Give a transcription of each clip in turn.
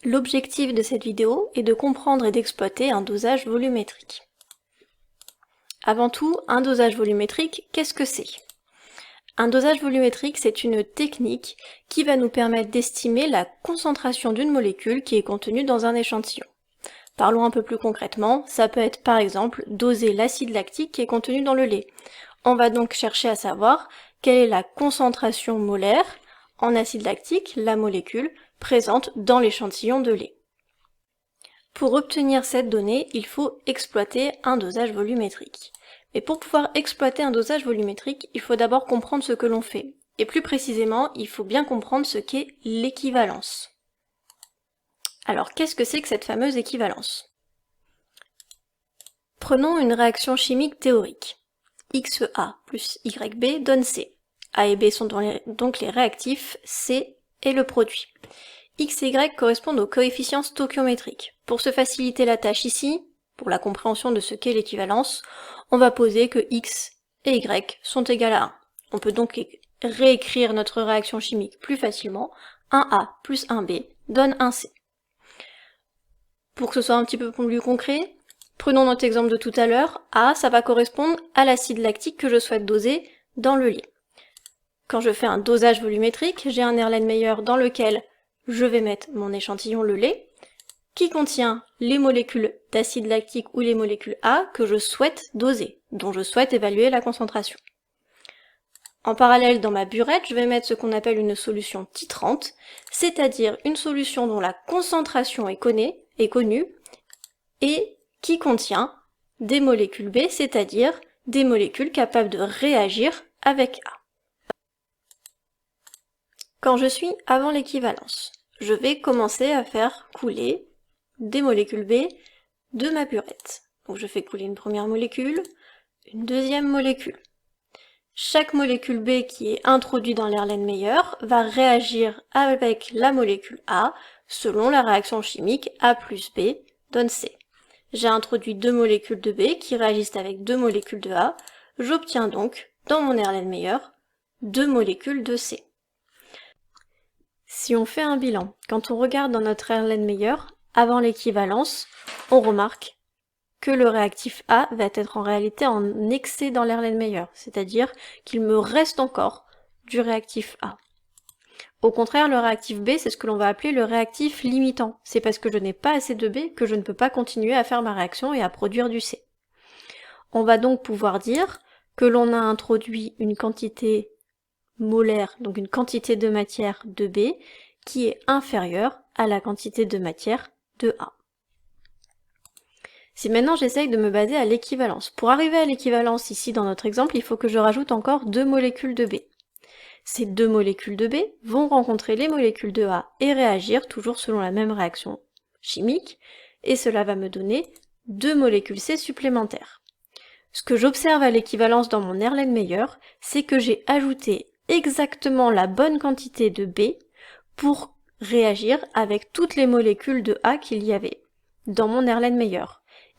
L'objectif de cette vidéo est de comprendre et d'exploiter un dosage volumétrique. Avant tout, un dosage volumétrique, qu'est-ce que c'est? Un dosage volumétrique, c'est une technique qui va nous permettre d'estimer la concentration d'une molécule qui est contenue dans un échantillon. Parlons un peu plus concrètement, ça peut être par exemple doser l'acide lactique qui est contenu dans le lait. On va donc chercher à savoir quelle est la concentration molaire en acide lactique, la molécule, présente dans l'échantillon de lait. Pour obtenir cette donnée, il faut exploiter un dosage volumétrique. Mais pour pouvoir exploiter un dosage volumétrique, il faut d'abord comprendre ce que l'on fait. Et plus précisément, il faut bien comprendre ce qu'est l'équivalence. Alors, qu'est-ce que c'est que cette fameuse équivalence? Prenons une réaction chimique théorique. XA plus YB donne C. A et B sont donc les réactifs, C est le produit. X et Y correspondent aux coefficients stoichiométriques. Pour se faciliter la tâche ici, pour la compréhension de ce qu'est l'équivalence, on va poser que X et Y sont égales à 1. On peut donc réécrire notre réaction chimique plus facilement. 1A plus 1B donne 1C. Pour que ce soit un petit peu plus concret, prenons notre exemple de tout à l'heure. A, ça va correspondre à l'acide lactique que je souhaite doser dans le lait. Quand je fais un dosage volumétrique, j'ai un Erlenmeyer dans lequel je vais mettre mon échantillon, le lait, qui contient les molécules d'acide lactique ou les molécules A que je souhaite doser, dont je souhaite évaluer la concentration. En parallèle, dans ma burette, je vais mettre ce qu'on appelle une solution titrante, c'est-à-dire une solution dont la concentration est connue et qui contient des molécules B, c'est-à-dire des molécules capables de réagir avec A. Quand je suis avant l'équivalence, je vais commencer à faire couler des molécules B de ma burette. Donc je fais couler une première molécule, une deuxième molécule. Chaque molécule B qui est introduite dans l'Erlenmeyer va réagir avec la molécule A selon la réaction chimique A plus B donne C. J'ai introduit deux molécules de B qui réagissent avec deux molécules de A. J'obtiens donc, dans mon Erlenmeyer, deux molécules de C. Si on fait un bilan, quand on regarde dans notre Erlenmeyer, avant l'équivalence, on remarque que le réactif A va être en réalité en excès dans l'Erlenmeyer, c'est-à-dire qu'il me reste encore du réactif A. Au contraire, le réactif B, c'est ce que l'on va appeler le réactif limitant. C'est parce que je n'ai pas assez de B que je ne peux pas continuer à faire ma réaction et à produire du C. On va donc pouvoir dire que l'on a introduit une quantité molaire, donc une quantité de matière de B, qui est inférieure à la quantité de matière de A. Si maintenant j'essaye de me baser à l'équivalence. Pour arriver à l'équivalence ici dans notre exemple, il faut que je rajoute encore deux molécules de B. Ces deux molécules de B vont rencontrer les molécules de A et réagir toujours selon la même réaction chimique, et cela va me donner deux molécules C supplémentaires. Ce que j'observe à l'équivalence dans mon Erlenmeyer, c'est que j'ai ajouté exactement la bonne quantité de B pour réagir avec toutes les molécules de A qu'il y avait dans mon Erlenmeyer,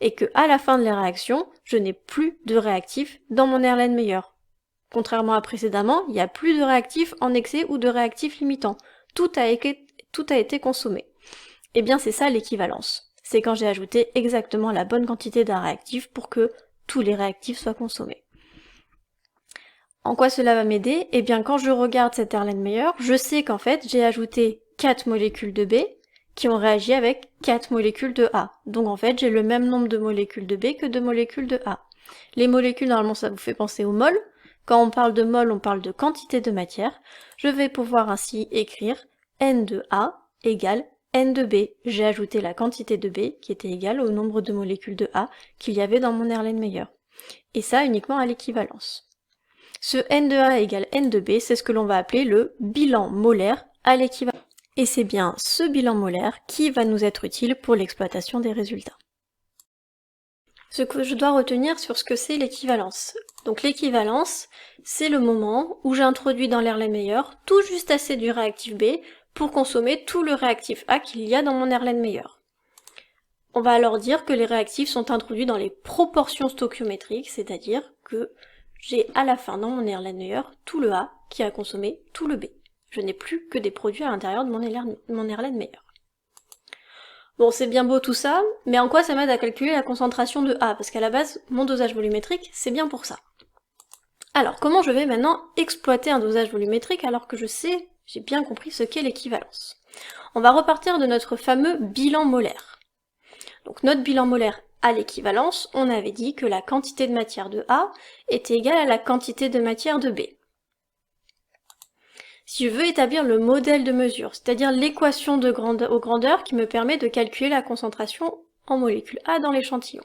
et que à la fin de la réaction, je n'ai plus de réactifs dans mon Erlenmeyer. Contrairement à précédemment, il n'y a plus de réactifs en excès ou de réactifs limitants. Tout a été consommé. Et bien c'est ça l'équivalence. C'est quand j'ai ajouté exactement la bonne quantité d'un réactif pour que tous les réactifs soient consommés. En quoi cela va m'aider? Eh bien quand je regarde cet Erlenmeyer, je sais qu'en fait j'ai ajouté 4 molécules de B qui ont réagi avec 4 molécules de A. Donc en fait j'ai le même nombre de molécules de B que de molécules de A. Les molécules, normalement ça vous fait penser au mol. Quand on parle de mol, on parle de quantité de matière. Je vais pouvoir ainsi écrire N de A égale N de B. J'ai ajouté la quantité de B qui était égale au nombre de molécules de A qu'il y avait dans mon Erlenmeyer. Et ça uniquement à l'équivalence. Ce N de A égale N de B, c'est ce que l'on va appeler le bilan molaire à l'équivalence. Et c'est bien ce bilan molaire qui va nous être utile pour l'exploitation des résultats. Ce que je dois retenir sur ce que c'est l'équivalence. Donc l'équivalence, c'est le moment où j'introduis dans l'Erlenmeyer tout juste assez du réactif B pour consommer tout le réactif A qu'il y a dans mon Erlenmeyer. On va alors dire que les réactifs sont introduits dans les proportions stoichiométriques, c'est-à-dire que j'ai à la fin dans mon Erlenmeyer tout le A qui a consommé tout le B. Je n'ai plus que des produits à l'intérieur de mon Erlenmeyer. Bon, c'est bien beau tout ça, mais en quoi ça m'aide à calculer la concentration de A? Parce qu'à la base, mon dosage volumétrique, c'est bien pour ça. Alors, comment je vais maintenant exploiter un dosage volumétrique alors que j'ai bien compris ce qu'est l'équivalence? On va repartir de notre fameux bilan molaire. Donc notre bilan molaire à l'équivalence, on avait dit que la quantité de matière de A était égale à la quantité de matière de B. Si je veux établir le modèle de mesure, c'est-à-dire l'équation aux grandeurs qui me permet de calculer la concentration en molécule A dans l'échantillon,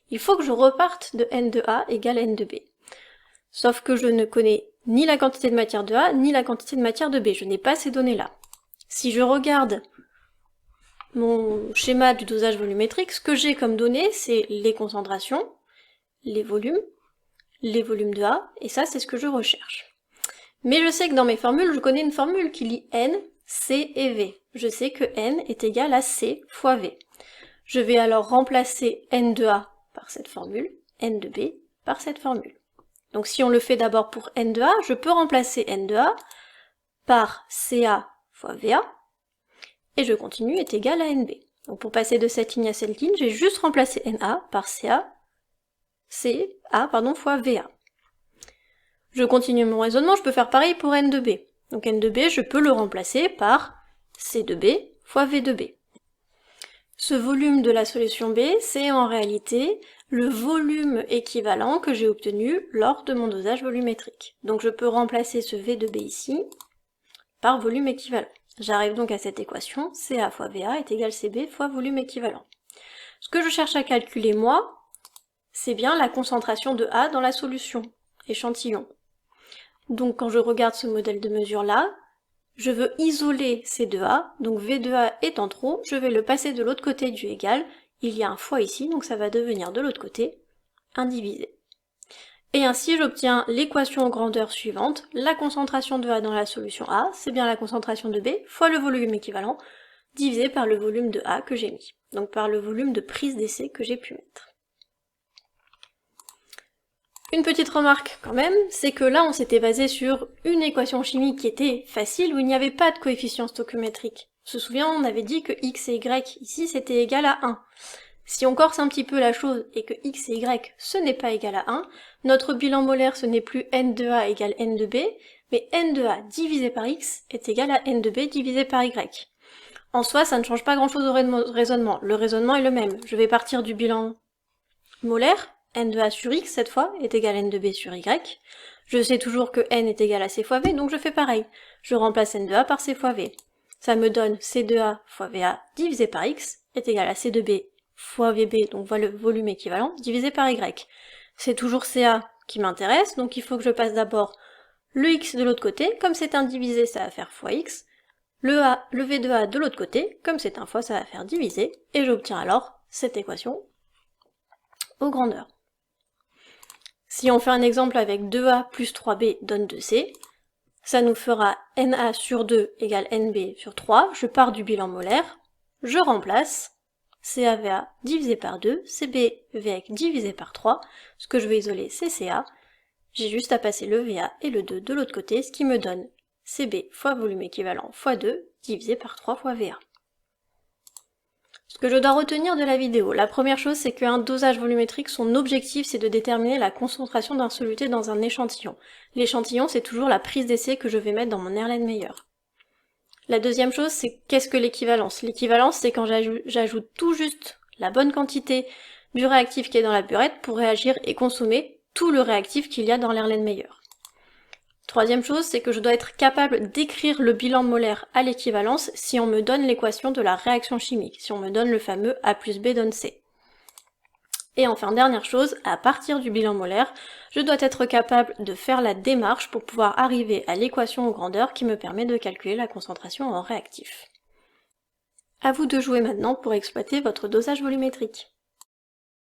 il faut que je reparte de N de A égale N de B. Sauf que je ne connais ni la quantité de matière de A, ni la quantité de matière de B. Je n'ai pas ces données-là. Si je regarde mon schéma du dosage volumétrique, ce que j'ai comme données, c'est les concentrations, les volumes de A, et ça, c'est ce que je recherche. Mais je sais que dans mes formules, je connais une formule qui lie N, C et V. Je sais que N est égal à C fois V. Je vais alors remplacer N de A par cette formule, N de B par cette formule. Donc si on le fait d'abord pour N de A, je peux remplacer N de A par CA fois VA, et je continue est égal à NB. Donc pour passer de cette ligne à cette ligne, j'ai juste remplacé NA par fois VA. Je continue mon raisonnement, je peux faire pareil pour N de B. Donc N de B, je peux le remplacer par C de B fois V de B. Ce volume de la solution B, c'est en réalité le volume équivalent que j'ai obtenu lors de mon dosage volumétrique. Donc je peux remplacer ce V de B ici par volume équivalent. J'arrive donc à cette équation, CA fois VA est égal CB fois volume équivalent. Ce que je cherche à calculer moi, c'est bien la concentration de A dans la solution, échantillon. Donc quand je regarde ce modèle de mesure là, je veux isoler C de A, donc V de A étant trop, je vais le passer de l'autre côté du égal, il y a un fois ici, donc ça va devenir de l'autre côté, un divisé. Et ainsi j'obtiens l'équation aux grandeurs suivantes, la concentration de A dans la solution A, c'est bien la concentration de B, fois le volume équivalent, divisé par le volume de A que j'ai mis, donc par le volume de prise d'essai que j'ai pu mettre. Une petite remarque quand même, c'est que là on s'était basé sur une équation chimique qui était facile où il n'y avait pas de coefficient stoichiométrique. On se souvient, on avait dit que x et y ici c'était égal à 1. Si on corse un petit peu la chose et que x et y ce n'est pas égal à 1, notre bilan molaire ce n'est plus n de A égale n de B, mais n de A divisé par x est égal à n de B divisé par y. En soi, ça ne change pas grand chose au raisonnement. Le raisonnement est le même. Je vais partir du bilan molaire, n de A sur x cette fois est égal à n de B sur y. Je sais toujours que n est égal à c fois v, donc je fais pareil. Je remplace n de A par c fois v. Ça me donne c de A fois VA divisé par x est égal à c de B fois VB, donc voilà le volume équivalent, divisé par y. C'est toujours CA qui m'intéresse, donc il faut que je passe d'abord le x de l'autre côté, comme c'est un divisé, ça va faire fois x, le V de A de l'autre côté, comme c'est un fois, ça va faire divisé, et j'obtiens alors cette équation aux grandeurs. Si on fait un exemple avec 2A plus 3B donne 2C, ça nous fera NA sur 2 égale NB sur 3, je pars du bilan molaire, je remplace CAVA divisé par 2, CBVX divisé par 3, ce que je vais isoler c'est CA, j'ai juste à passer le VA et le 2 de l'autre côté, ce qui me donne CB fois volume équivalent fois 2 divisé par 3 fois VA. Ce que je dois retenir de la vidéo, la première chose c'est qu'un dosage volumétrique, son objectif c'est de déterminer la concentration d'un soluté dans un échantillon. L'échantillon c'est toujours la prise d'essai que je vais mettre dans mon Erlenmeyer. La deuxième chose c'est qu'est-ce que l'équivalence? L'équivalence c'est quand j'ajoute tout juste la bonne quantité du réactif qui est dans la burette pour réagir et consommer tout le réactif qu'il y a dans l'Erlenmeyer. Troisième chose, c'est que je dois être capable d'écrire le bilan molaire à l'équivalence si on me donne l'équation de la réaction chimique, si on me donne le fameux A plus B donne C. Et enfin, dernière chose, à partir du bilan molaire, je dois être capable de faire la démarche pour pouvoir arriver à l'équation aux grandeurs qui me permet de calculer la concentration en réactif. À vous de jouer maintenant pour exploiter votre dosage volumétrique.